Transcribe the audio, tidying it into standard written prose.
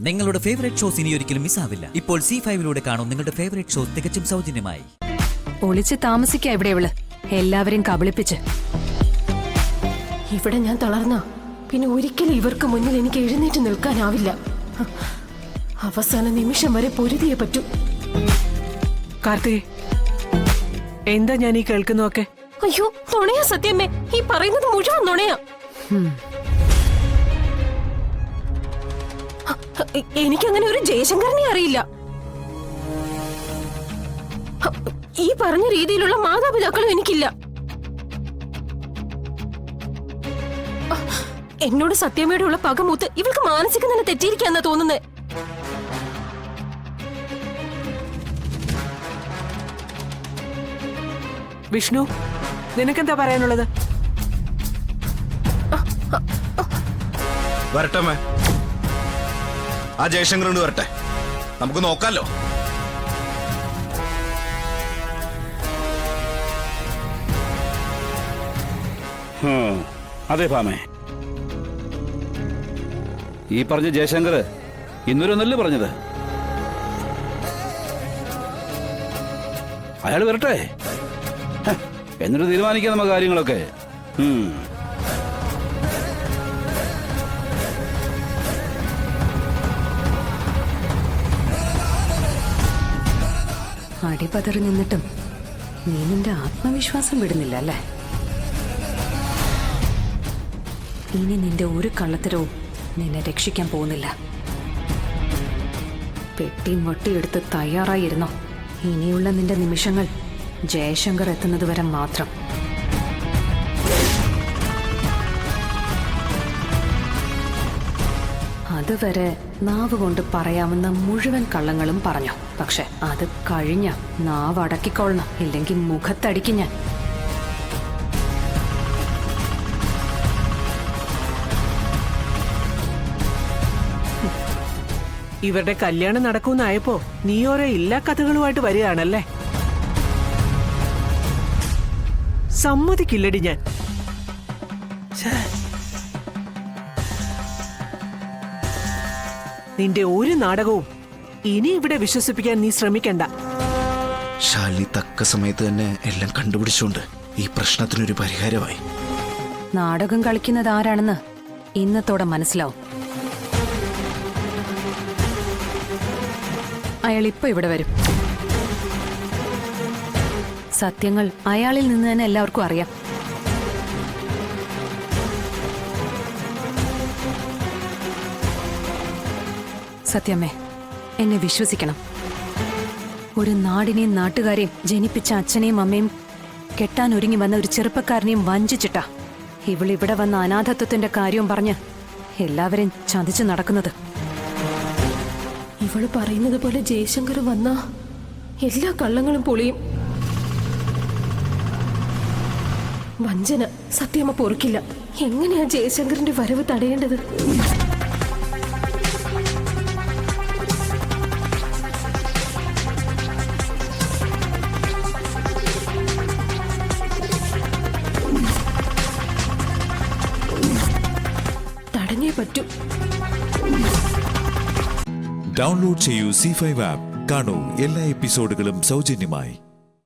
നിങ്ങളുടെ favourite shows ഇനി ഒരിക്കലും മിസ്സാവില്ല. ഇപ്പോൾ C5-ലൂടെ കാണും നിങ്ങളുടെ ഫേവറേറ്റ് ഷോസ് തികച്ചും സൗജന്യമായി. ഒളിച്ച് താമസിക്കാ ഇവിടെ ഇവള്, എല്ലാവരെയും കബളിപ്പിച്ച്. ഇവിടെ ഞാൻ തളർന്ന പിന്നെ ഒരിക്കലും ഇവർക്ക് മുന്നിൽ എനിക്ക് എഴുന്നേറ്റ് നിൽക്കാനാവില്ല. അവസാന നിമിഷം വരെ പൊരുതിയേ പറ്റൂ. കാർത്തികേ, എന്താ ഞാൻ ഈ കേൾക്കുന്നൊക്കെ? അയ്യോ, നുണയാ സത്യമ്മേ, ഈ പറയുന്നത് മുഴുവൻ നുണയാ. എനിക്കങ്ങനെ ഒരു ജയശങ്കറിനെ അറിയില്ല. ഈ പറഞ്ഞ രീതിയിലുള്ള മാതാപിതാക്കളും എനിക്കില്ല. എന്നോട് സത്യമ്മയുടെ ഉള്ള പകമൂത്ത് ഇവൾക്ക് മാനസിക നില തെറ്റിയിരിക്കാന്നാ തോന്നുന്നേ. വിഷ്ണു, നിനക്കെന്താ പറയാനുള്ളത്? വരട്ടെ, ആ ജയശങ്കർ വരട്ടെ, നമുക്ക് നോക്കാലോ. അതെ ഭാമേ, ഈ പറഞ്ഞ ജയശങ്കർ ഇന്നൊരൊന്നല്ലേ പറഞ്ഞത്? അയാൾ വരട്ടെ, എന്നിട്ട് തീരുമാനിക്കാം നമുക്ക് കാര്യങ്ങളൊക്കെ. അടിപതറി നിന്നിട്ടും നീ നിന്റെ ആത്മവിശ്വാസം വിടുന്നില്ല അല്ലേ? ഇനി നിന്റെ ഒരു കള്ളത്തരവും നിന്നെ രക്ഷിക്കാൻ പോകുന്നില്ല. പെട്ടിയും വട്ടിയെടുത്ത് തയ്യാറായിരുന്നോ? ഇനിയുള്ള നിന്റെ നിമിഷങ്ങൾ ജയശങ്കർ എത്തുന്നത് വരെ മാത്രം. അതുവരെ നാവ് കൊണ്ട് പറയാവുന്ന മുഴുവൻ കള്ളങ്ങളും പറഞ്ഞു. പക്ഷെ അത് കഴിഞ്ഞ നാവ് അടക്കിക്കൊള്ളണം, ഇല്ലെങ്കിൽ മുഖത്തടിക്കും ഞാൻ. ഇവരുടെ കല്യാണം നടക്കൂന്നായപ്പോ നീ ഓരോ ഇല്ലാ കഥകളുമായിട്ട് വരികയാണല്ലേ? സമ്മതിക്കില്ലടി ഞാൻ. നിന്റെ ഒരു നാടകവും ഇനി ഇവിടെ വിശ്വസിപ്പിക്കാൻ നീ ശ്രമിക്കണ്ട. ശാലിനി തക്ക സമയത്ത് തന്നെ എല്ലാം കണ്ടുപിടിച്ചുകൊണ്ട് ഈ പ്രശ്നത്തിനൊരു പരിഹാരമായി. നാടകം കളിക്കുന്നത് ആരാണെന്ന് ഇന്നത്തോടെ മനസ്സിലാവും. അയാൾ ഇപ്പൊ ഇവിടെ വരും. സത്യങ്ങൾ അയാളിൽ നിന്ന് തന്നെ എല്ലാവർക്കും അറിയാം. സത്യമ്മേ, എന്നെ വിശ്വസിക്കണം. ഒരു നാടിനെയും നാട്ടുകാരെയും ജനിപ്പിച്ച അച്ഛനെയും അമ്മയും കെട്ടാൻ ഒരുങ്ങി വന്ന ഒരു ചെറുപ്പക്കാരനെയും വഞ്ചിച്ചിട്ടാ ഇവളിവിടെ വന്ന അനാഥത്വത്തിന്റെ കാര്യവും പറഞ്ഞ് എല്ലാവരെയും ചതിച്ചു നടക്കുന്നത്. ഇവള് പറയുന്നത് പോലെ ജയശങ്കർ വന്ന എല്ലാ കള്ളങ്ങളും പൊളിയും. വഞ്ചന സത്യമ്മ പൊറുക്കില്ല. എങ്ങനെയാ ജയശങ്കറിന്റെ വരവ് തടയേണ്ടത്? തടഞ്ഞേ പറ്റൂ. ഡൗൺലോഡ് ചെയ്യൂ C5 ആപ്പ്. കാണൂ എല്ലാ എപ്പിസോഡുകളും സൗജന്യമായി.